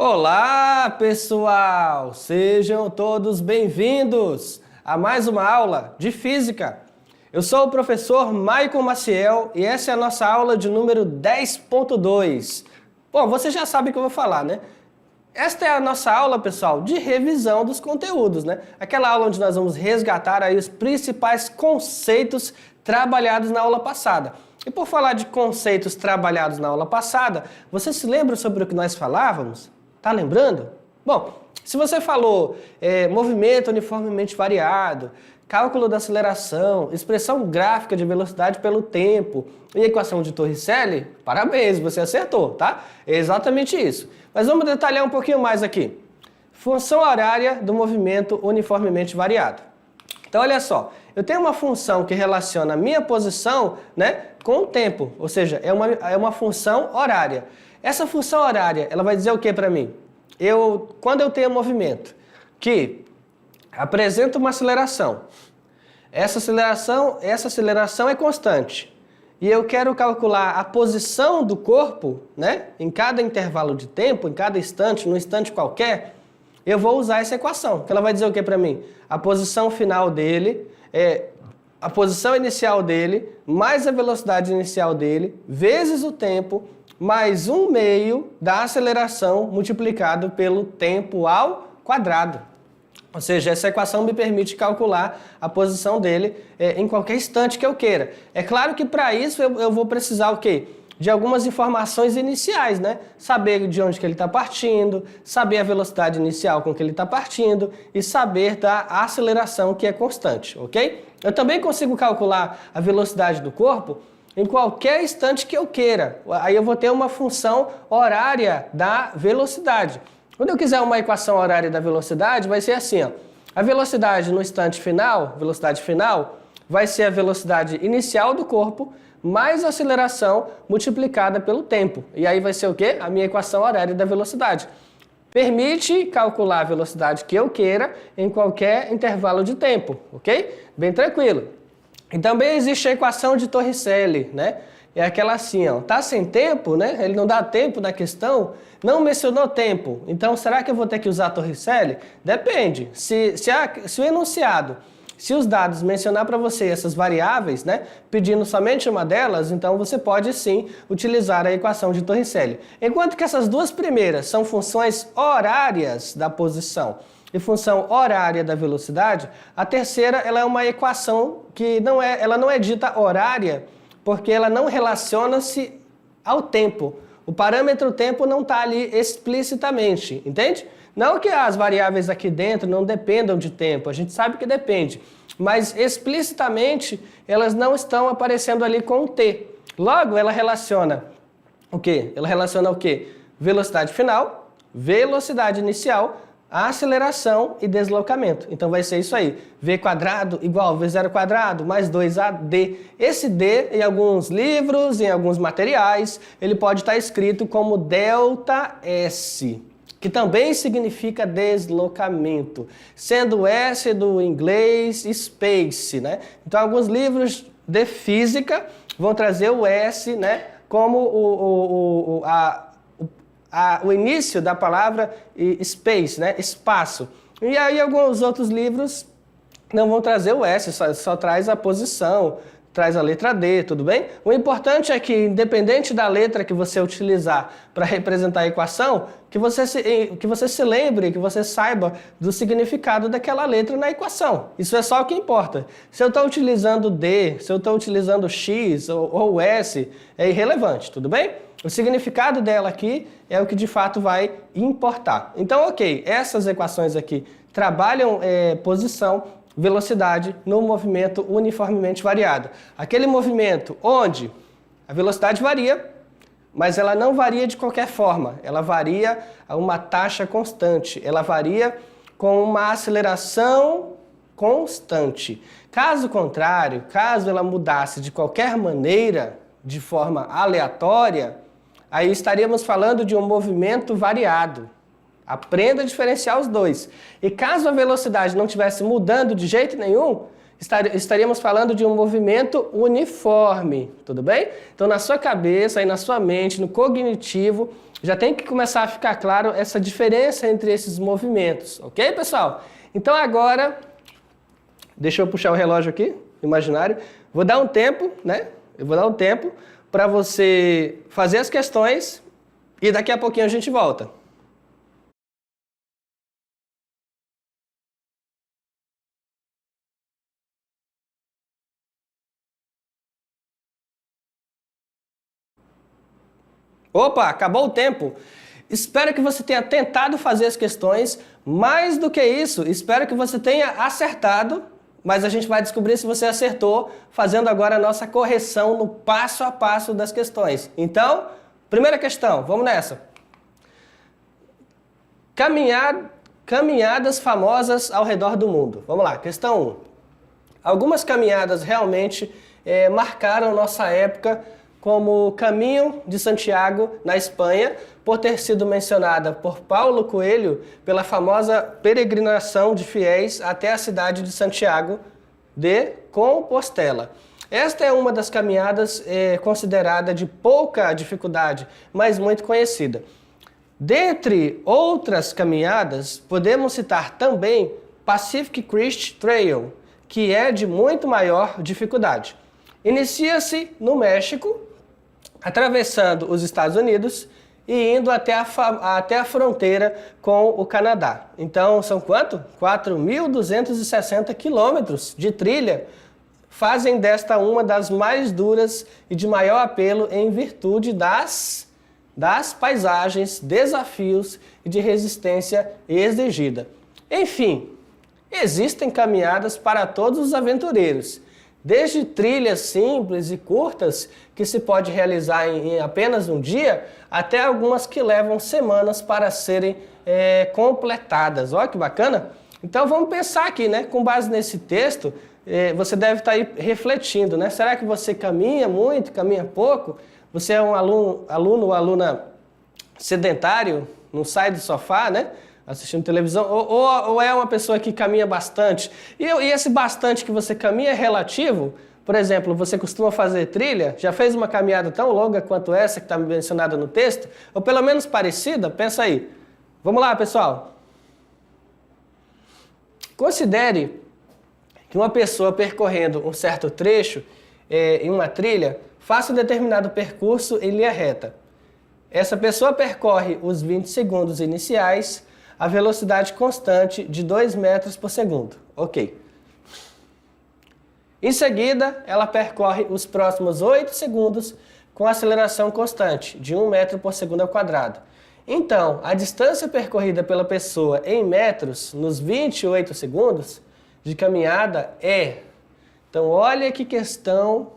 Olá, pessoal! Sejam todos bem-vindos a mais uma aula de Física. Eu sou o professor Maicon Maciel e essa é a nossa aula de número 10.2. Bom, você já sabe o que eu vou falar, né? Esta é a nossa aula, pessoal, de revisão dos conteúdos, né? Aquela aula onde nós vamos resgatar aí os principais conceitos trabalhados na aula passada. E por falar de conceitos trabalhados na aula passada, você se lembra sobre o que nós falávamos? Tá lembrando? Bom, se você falou movimento uniformemente variado, cálculo da aceleração, expressão gráfica de velocidade pelo tempo e equação de Torricelli, parabéns, você acertou, tá? É exatamente isso. Mas vamos detalhar um pouquinho mais aqui. Função horária do movimento uniformemente variado. Então, olha só, eu tenho uma função que relaciona a minha posição, né, com o tempo, ou seja, é uma função horária. Essa função horária, ela vai dizer o que para mim? Quando eu tenho um movimento que apresenta uma aceleração, essa aceleração é constante, e eu quero calcular a posição do corpo, né, em cada intervalo de tempo, em cada instante, num instante qualquer, eu vou usar essa equação, que ela vai dizer o que para mim? A posição final dele a posição inicial dele, mais a velocidade inicial dele, vezes o tempo, mais 1/2 da aceleração multiplicado pelo tempo ao quadrado. Ou seja, essa equação me permite calcular a posição dele em qualquer instante que eu queira. É claro que para isso eu vou precisar o quê? De algumas informações iniciais, né? Saber de onde que ele está partindo, saber a velocidade inicial com que ele está partindo e saber da aceleração que é constante, ok? Eu também consigo calcular a velocidade do corpo em qualquer instante que eu queira. Aí eu vou ter uma função horária da velocidade. Quando eu quiser uma equação horária da velocidade, vai ser assim, ó. A velocidade no instante final, velocidade final, vai ser a velocidade inicial do corpo mais a aceleração multiplicada pelo tempo. E aí vai ser o quê? A minha equação horária da velocidade. Permite calcular a velocidade que eu queira em qualquer intervalo de tempo, ok? Bem tranquilo. E também existe a equação de Torricelli, né? É aquela assim, ó, tá sem tempo, né? Ele não dá tempo na questão, não mencionou tempo. Então, será que eu vou ter que usar Torricelli? Depende. Se o enunciado, se os dados mencionar para você essas variáveis, né, pedindo somente uma delas, então você pode sim utilizar a equação de Torricelli. Enquanto que essas duas primeiras são funções horárias da posição e função horária da velocidade, a terceira ela é uma equação que ela não é dita horária porque ela não relaciona-se ao tempo. O parâmetro tempo não está ali explicitamente, entende? Não que as variáveis aqui dentro não dependam de tempo, a gente sabe que depende, mas explicitamente elas não estão aparecendo ali com o t. Logo, ela relaciona o quê? Ela relaciona o quê? Velocidade final, velocidade inicial, aceleração e deslocamento. Então vai ser isso aí, v² igual v0² mais 2ad. Esse d, em alguns livros, em alguns materiais, ele pode estar escrito como ΔS, que também significa deslocamento, sendo o S do inglês space, né? Então alguns livros de física vão trazer o S, né, como o início da palavra space, né, espaço. E aí alguns outros livros não vão trazer o S, só traz a posição, traz a letra D, tudo bem? O importante é que, independente da letra que você utilizar para representar a equação, que você se lembre, que você saiba do significado daquela letra na equação. Isso é só o que importa. Se eu estou utilizando D, se eu estou utilizando X ou S, é irrelevante, tudo bem? O significado dela aqui é o que de fato vai importar. Então, ok, essas equações aqui trabalham posição, velocidade no movimento uniformemente variado. Aquele movimento onde a velocidade varia, mas ela não varia de qualquer forma. Ela varia a uma taxa constante. Ela varia com uma aceleração constante. Caso contrário, caso ela mudasse de qualquer maneira, de forma aleatória, aí estaríamos falando de um movimento variado. Aprenda a diferenciar os dois. E caso a velocidade não estivesse mudando de jeito nenhum, estaríamos falando de um movimento uniforme, tudo bem? Então, na sua cabeça e na sua mente, no cognitivo, já tem que começar a ficar claro essa diferença entre esses movimentos, ok, pessoal? Então, agora, deixa eu puxar o relógio aqui, imaginário. Vou dar um tempo, né? Eu vou dar um tempo para você fazer as questões e daqui a pouquinho a gente volta. Opa, acabou o tempo. Espero que você tenha tentado fazer as questões. Mais do que isso, espero que você tenha acertado, mas a gente vai descobrir se você acertou fazendo agora a nossa correção no passo a passo das questões. Então, primeira questão, vamos nessa. Caminhadas famosas ao redor do mundo. Vamos lá, questão 1. Algumas caminhadas realmente marcaram nossa época, como o Caminho de Santiago, na Espanha, por ter sido mencionada por Paulo Coelho pela famosa peregrinação de fiéis até a cidade de Santiago de Compostela. Esta é uma das caminhadas considerada de pouca dificuldade, mas muito conhecida. Dentre outras caminhadas, podemos citar também Pacific Crest Trail, que é de muito maior dificuldade. Inicia-se no México, atravessando os Estados Unidos e indo até a fronteira com o Canadá. Então, são quanto? 4.260 quilômetros de trilha. Fazem desta uma das mais duras e de maior apelo em virtude das paisagens, desafios e de resistência exigida. Enfim, existem caminhadas para todos os aventureiros. Desde trilhas simples e curtas, que se pode realizar em apenas um dia, até algumas que levam semanas para serem completadas. Olha que bacana! Então vamos pensar aqui, né? Com base nesse texto, você deve estar aí refletindo, né? Será que você caminha muito, caminha pouco? Você é um aluno ou aluna sedentário, não sai do sofá, né? Assistindo televisão, ou é uma pessoa que caminha bastante. E esse bastante que você caminha é relativo? Por exemplo, você costuma fazer trilha? Já fez uma caminhada tão longa quanto essa que está mencionada no texto? Ou pelo menos parecida? Pensa aí. Vamos lá, pessoal. Considere que uma pessoa percorrendo um certo trecho em uma trilha faça um determinado percurso em linha reta. Essa pessoa percorre os 20 segundos iniciais a velocidade constante de 2 metros por segundo. Ok. Em seguida, ela percorre os próximos 8 segundos com aceleração constante, de 1 metro por segundo ao quadrado. Então, a distância percorrida pela pessoa em metros nos 28 segundos de caminhada é... Então, olha que questão,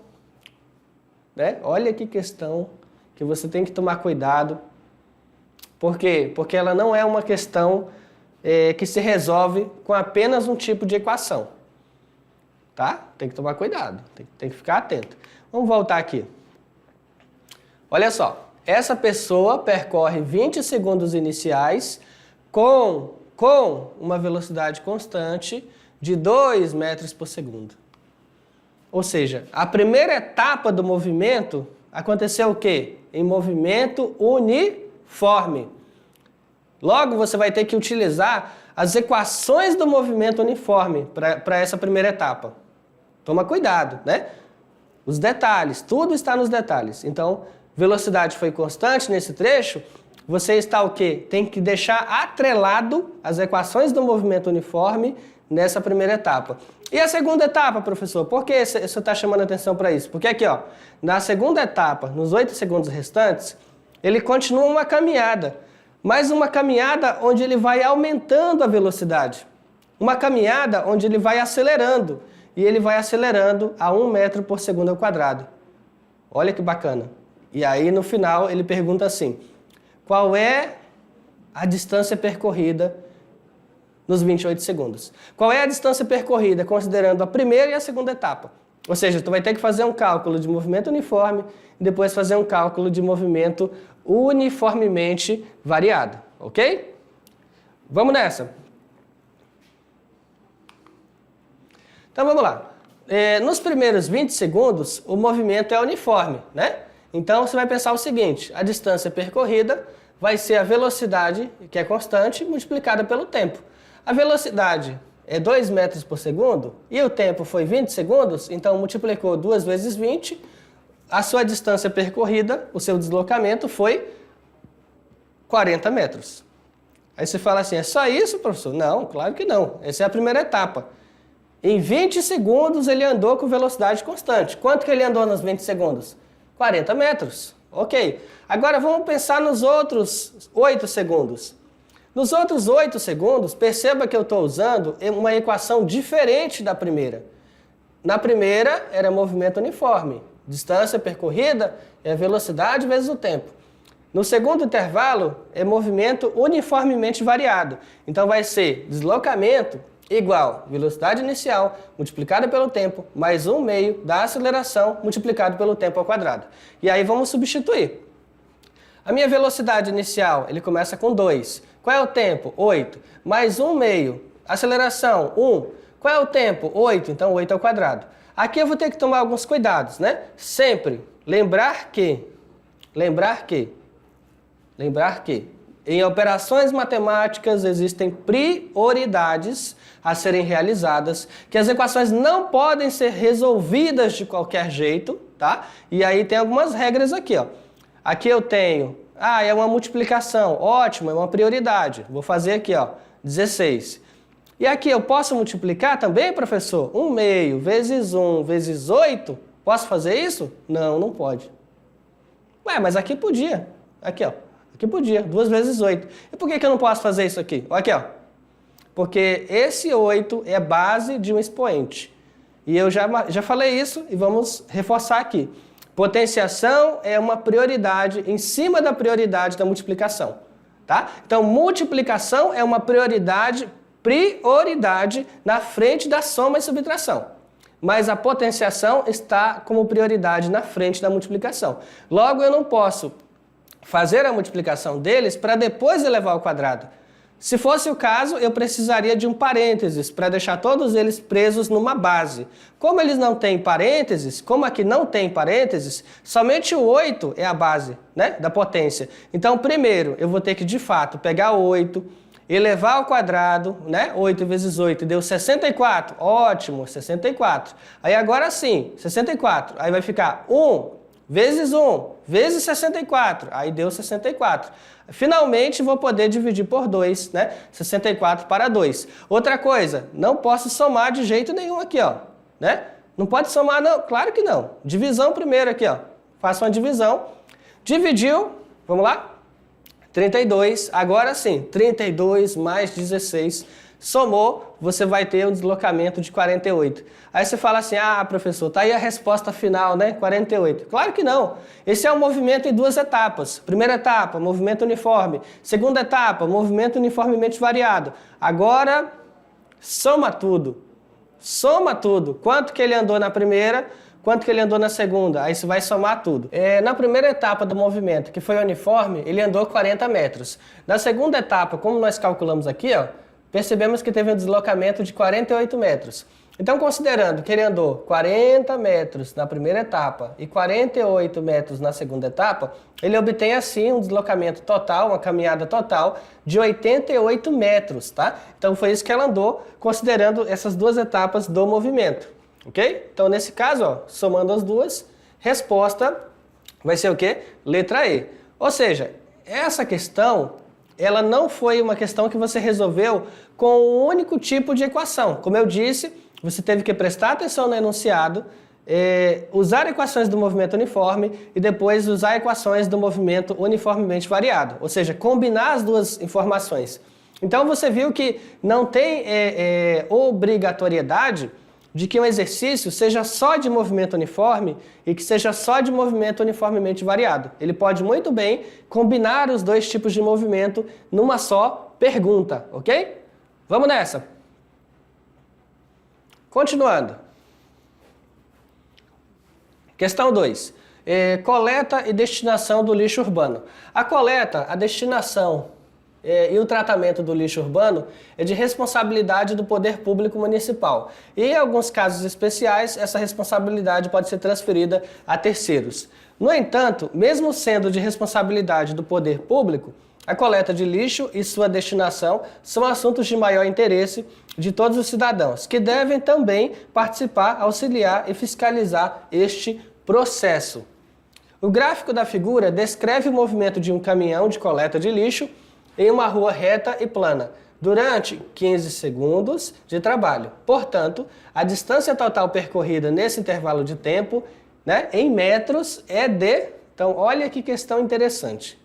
né? Olha que questão que você tem que tomar cuidado. Por quê? Porque ela não é uma questão que se resolve com apenas um tipo de equação. Tá? Tem que tomar cuidado, tem que ficar atento. Vamos voltar aqui. Olha só, essa pessoa percorre 20 segundos iniciais com uma velocidade constante de 2 metros por segundo. Ou seja, a primeira etapa do movimento aconteceu o quê? Em movimento uniforme. Logo, você vai ter que utilizar as equações do movimento uniforme para essa primeira etapa. Toma cuidado, né? Os detalhes, tudo está nos detalhes. Então, velocidade foi constante nesse trecho, você está o quê? Tem que deixar atrelado as equações do movimento uniforme nessa primeira etapa. E a segunda etapa, professor? Por que você está chamando atenção para isso? Porque aqui, ó, na segunda etapa, nos 8 segundos restantes, ele continua uma caminhada. Mas uma caminhada onde ele vai aumentando a velocidade. Uma caminhada onde ele vai acelerando. E ele vai acelerando a 1 metro por segundo ao quadrado. Olha que bacana. E aí, no final, ele pergunta assim: qual é a distância percorrida nos 28 segundos? Qual é a distância percorrida considerando a primeira e a segunda etapa? Ou seja, tu vai ter que fazer um cálculo de movimento uniforme e depois fazer um cálculo de movimento uniformemente variado, ok? Vamos nessa. Então vamos lá. nos primeiros 20 segundos, o movimento é uniforme, né? Então, você vai pensar o seguinte, a distância percorrida vai ser a velocidade, que é constante, multiplicada pelo tempo. A velocidade é 2 metros por segundo e o tempo foi 20 segundos, então multiplicou 2 vezes 20, a sua distância percorrida, o seu deslocamento foi 40 metros. Aí você fala assim, é só isso, professor? Não, claro que não. Essa é a primeira etapa. Em 20 segundos ele andou com velocidade constante. Quanto que ele andou nos 20 segundos? 40 metros. Ok. Agora vamos pensar nos outros 8 segundos. Nos outros 8 segundos, perceba que eu estou usando uma equação diferente da primeira. Na primeira era movimento uniforme. Distância percorrida é velocidade vezes o tempo. No segundo intervalo é movimento uniformemente variado. Então vai ser deslocamento igual velocidade inicial multiplicada pelo tempo mais 1/2 da aceleração multiplicado pelo tempo ao quadrado. E aí vamos substituir. A minha velocidade inicial, ele começa com 2. Qual é o tempo? 8. Mais 1/2. Aceleração, 1. Qual é o tempo? 8. Então 8 ao quadrado. Aqui eu vou ter que tomar alguns cuidados, né? Sempre lembrar que em operações matemáticas existem prioridades a serem realizadas, que as equações não podem ser resolvidas de qualquer jeito, tá? E aí tem algumas regras aqui, ó. Aqui eu tenho, é uma multiplicação, ótimo, é uma prioridade. Vou fazer aqui, ó, 16. E aqui eu posso multiplicar também, professor? 1/2 vezes 1 vezes 8? Posso fazer isso? Não, não pode. Ué, mas aqui podia. Aqui, ó. Aqui podia, 2 vezes 8. E por que eu não posso fazer isso aqui? Aqui, ó. Porque esse 8 é base de um expoente. E eu já falei isso e vamos reforçar aqui. Potenciação é uma prioridade em cima da prioridade da multiplicação. Tá? Então, multiplicação é uma prioridade na frente da soma e subtração. Mas a potenciação está como prioridade na frente da multiplicação. Logo, eu não posso fazer a multiplicação deles para depois elevar ao quadrado. Se fosse o caso, eu precisaria de um parênteses para deixar todos eles presos numa base. Como eles não têm parênteses, como aqui não tem parênteses, somente o 8 é a base, né, da potência. Então, primeiro, eu vou ter que, de fato, pegar o 8, elevar ao quadrado, né, 8 vezes 8 deu 64, ótimo, 64. Aí agora sim, 64, aí vai ficar 1 vezes 1 vezes 64, aí deu 64. Finalmente vou poder dividir por 2, né? 64 para 2. Outra coisa, não posso somar de jeito nenhum aqui, ó, né? Não pode somar, não? Claro que não. Divisão primeiro aqui, ó. Faça uma divisão. Dividiu, vamos lá? 32, agora sim, 32 mais 16. Somou, você vai ter um deslocamento de 48. Aí você fala assim, professor, tá aí a resposta final, né? 48. Claro que não. Esse é um movimento em 2 etapas. Primeira etapa, movimento uniforme. Segunda etapa, movimento uniformemente variado. Agora, soma tudo. Soma tudo. Quanto que ele andou na primeira, quanto que ele andou na segunda. Aí você vai somar tudo. Na primeira etapa do movimento, que foi uniforme, ele andou 40 metros. Na segunda etapa, como nós calculamos aqui, ó, percebemos que teve um deslocamento de 48 metros. Então, considerando que ele andou 40 metros na primeira etapa e 48 metros na segunda etapa, ele obtém assim um deslocamento total, uma caminhada total de 88 metros, tá? Então, foi isso que ela andou, considerando essas 2 etapas do movimento, ok? Então, nesse caso, ó, somando as duas, resposta vai ser o quê? Letra E. Ou seja, essa questão ela não foi uma questão que você resolveu com um único tipo de equação. Como eu disse, você teve que prestar atenção no enunciado, usar equações do movimento uniforme e depois usar equações do movimento uniformemente variado, ou seja, combinar as duas informações. Então você viu que não tem obrigatoriedade de que um exercício seja só de movimento uniforme e que seja só de movimento uniformemente variado. Ele pode muito bem combinar os 2 tipos de movimento numa só pergunta, ok? Vamos nessa! Continuando. Questão 2. Coleta e destinação do lixo urbano. A coleta, a destinação e o tratamento do lixo urbano é de responsabilidade do poder público municipal. E em alguns casos especiais, essa responsabilidade pode ser transferida a terceiros. No entanto, mesmo sendo de responsabilidade do poder público, a coleta de lixo e sua destinação são assuntos de maior interesse de todos os cidadãos, que devem também participar, auxiliar e fiscalizar este processo. O gráfico da figura descreve o movimento de um caminhão de coleta de lixo em uma rua reta e plana, durante 15 segundos de trabalho. Portanto, a distância total percorrida nesse intervalo de tempo, né, em metros, é de... Então, olha que questão interessante.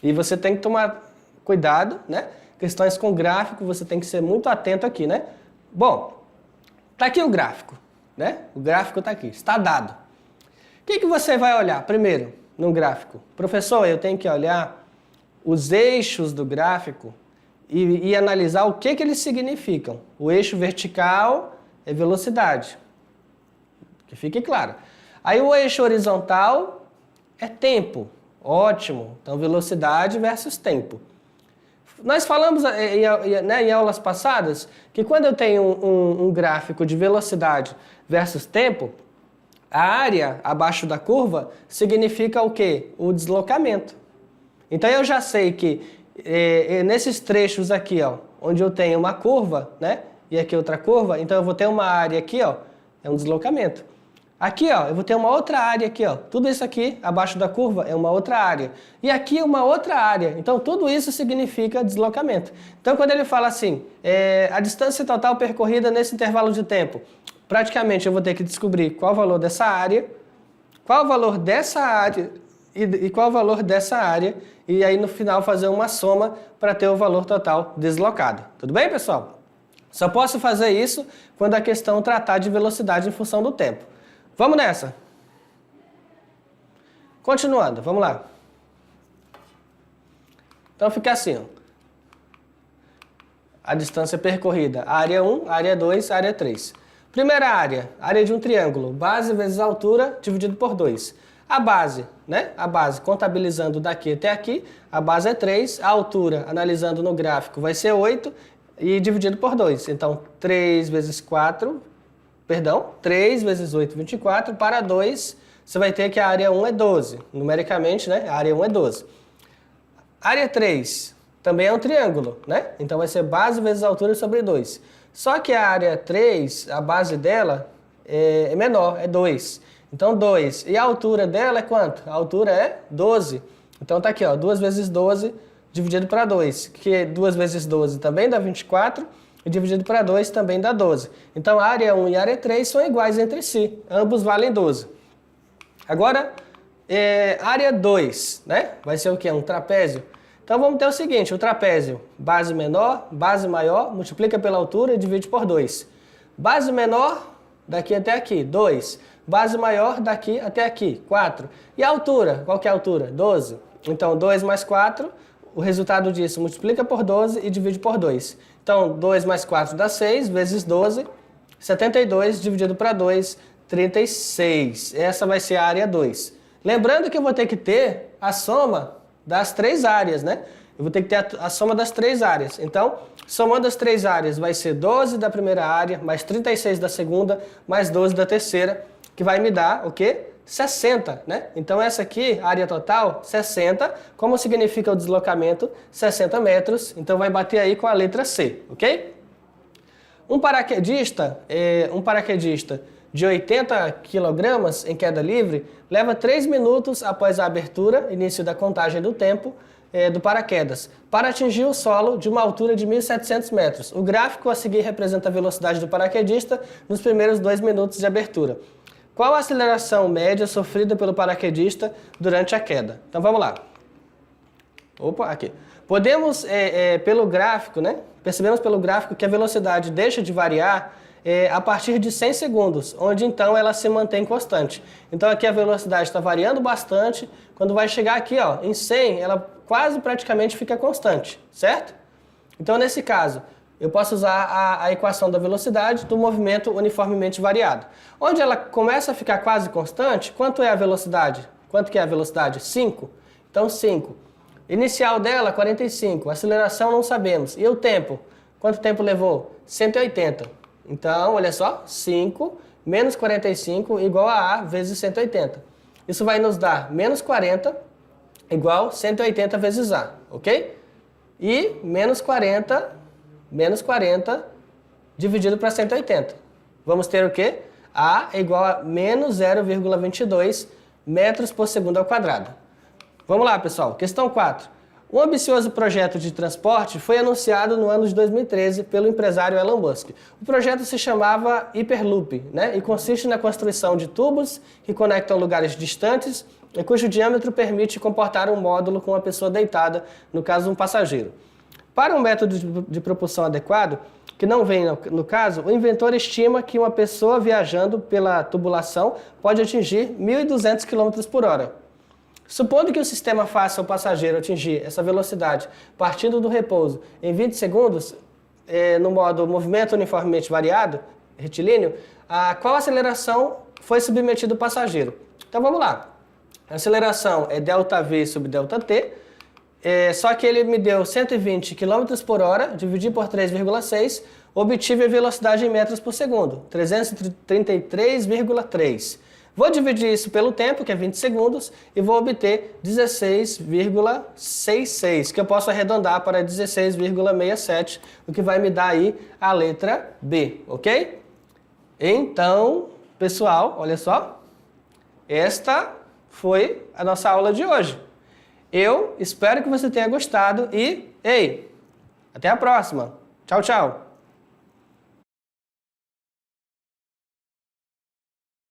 E você tem que tomar cuidado, né? Questões com gráfico, você tem que ser muito atento aqui, né? Bom, tá aqui o gráfico, né? O gráfico tá aqui, está dado. O que você vai olhar primeiro no gráfico? Professor, eu tenho que olhar os eixos do gráfico e analisar o que eles significam. O eixo vertical é velocidade, que fique claro. Aí o eixo horizontal é tempo. Ótimo, então velocidade versus tempo. Nós falamos em aulas passadas que quando eu tenho um gráfico de velocidade versus tempo, a área abaixo da curva significa o quê? O deslocamento. Então eu já sei que nesses trechos aqui, ó, onde eu tenho uma curva, né, e aqui outra curva, então eu vou ter uma área aqui, ó, é um deslocamento. Aqui, ó, eu vou ter uma outra área aqui, ó. Tudo isso aqui, abaixo da curva, é uma outra área. E aqui uma outra área. Então, tudo isso significa deslocamento. Então, quando ele fala assim, a distância total percorrida nesse intervalo de tempo, praticamente eu vou ter que descobrir qual o valor dessa área, qual o valor dessa área e qual o valor dessa área, e aí no final fazer uma soma para ter o valor total deslocado. Tudo bem, pessoal? Só posso fazer isso quando a questão tratar de velocidade em função do tempo. Vamos nessa. Continuando, vamos lá. Então fica assim, ó. A distância percorrida, área 1, área 2, área 3. Primeira área de um triângulo, base vezes altura dividido por 2. A base, né? A base, contabilizando daqui até aqui, a base é 3, a altura, analisando no gráfico, vai ser 8 e dividido por 2. Então, 3 vezes 3 vezes 8, 24, para 2, você vai ter que a área 1 é 12. Numericamente, né, a área 1 é 12. Área 3 também é um triângulo, né? Então vai ser base vezes altura sobre 2. Só que a área 3, a base dela é menor, é 2. Então 2. E a altura dela é quanto? A altura é 12. Então tá aqui, ó, 2 vezes 12 dividido para 2, que 2 vezes 12 também dá 24. E dividido para 2 também dá 12. Então, a área 1 e a área 3 são iguais entre si. Ambos valem 12. Agora, área 2, né? Vai ser o quê? Um trapézio. Então, vamos ter o seguinte, o trapézio, base menor, base maior, multiplica pela altura e divide por 2. Base menor, daqui até aqui, 2. Base maior, daqui até aqui, 4. E a altura? Qual que é a altura? 12. Então, 2 mais 4, o resultado disso multiplica por 12 e divide por 2. Então, 2 mais 4 dá 6, vezes 12, 72, dividido para 2, 36. Essa vai ser a área 2. Lembrando que eu vou ter que ter a soma das 3 áreas, né? Eu vou ter que ter a soma das 3 áreas. Então, somando as 3 áreas, vai ser 12 da primeira área, mais 36 da segunda, mais 12 da terceira, que vai me dar o quê? 60, né? Então essa aqui, área total, 60. Como significa o deslocamento? 60 metros. Então vai bater aí com a letra C, ok? Um paraquedista de 80 kg em queda livre leva 3 minutos após a abertura, início da contagem do tempo, do paraquedas, para atingir o solo de uma altura de 1.700 metros. O gráfico a seguir representa a velocidade do paraquedista nos primeiros 2 minutos de abertura. Qual a aceleração média sofrida pelo paraquedista durante a queda? Então vamos lá. Opa, aqui. Podemos, pelo gráfico, né? Percebemos pelo gráfico que a velocidade deixa de variar a partir de 100 segundos, onde então ela se mantém constante. Então aqui a velocidade está variando bastante. Quando vai chegar aqui, ó, em 100, ela quase praticamente fica constante, certo? Então nesse caso, eu posso usar a equação da velocidade do movimento uniformemente variado. Onde ela começa a ficar quase constante, quanto é a velocidade? Quanto que é a velocidade? 5. Então 5 Inicial dela, 45. Aceleração, não sabemos. E o tempo? Quanto tempo levou? 180. Então, olha só, 5 menos 45 igual a A vezes 180. Isso vai nos dar menos 40 igual 180 vezes A, ok? E menos 40 dividido para 180. Vamos ter o quê? A é igual a menos 0,22 metros por segundo ao quadrado. Vamos lá, pessoal. Questão 4. Um ambicioso projeto de transporte foi anunciado no ano de 2013 pelo empresário Elon Musk. O projeto se chamava Hyperloop, né? E consiste na construção de tubos que conectam lugares distantes e cujo diâmetro permite comportar um módulo com uma pessoa deitada, no caso um passageiro. Para um método de propulsão adequado, que não vem no caso, o inventor estima que uma pessoa viajando pela tubulação pode atingir 1.200 km por hora. Supondo que o sistema faça o passageiro atingir essa velocidade partindo do repouso em 20 segundos, no modo movimento uniformemente variado, retilíneo, a qual aceleração foi submetido o passageiro? Então vamos lá. A aceleração é ΔV sobre ΔT, só que ele me deu 120 km por hora, dividi por 3,6, obtive a velocidade em metros por segundo, 333,3. Vou dividir isso pelo tempo, que é 20 segundos, e vou obter 16,66, que eu posso arredondar para 16,67, o que vai me dar aí a letra B, ok? Então, pessoal, olha só, esta foi a nossa aula de hoje. Eu espero que você tenha gostado e, até a próxima. Tchau, tchau.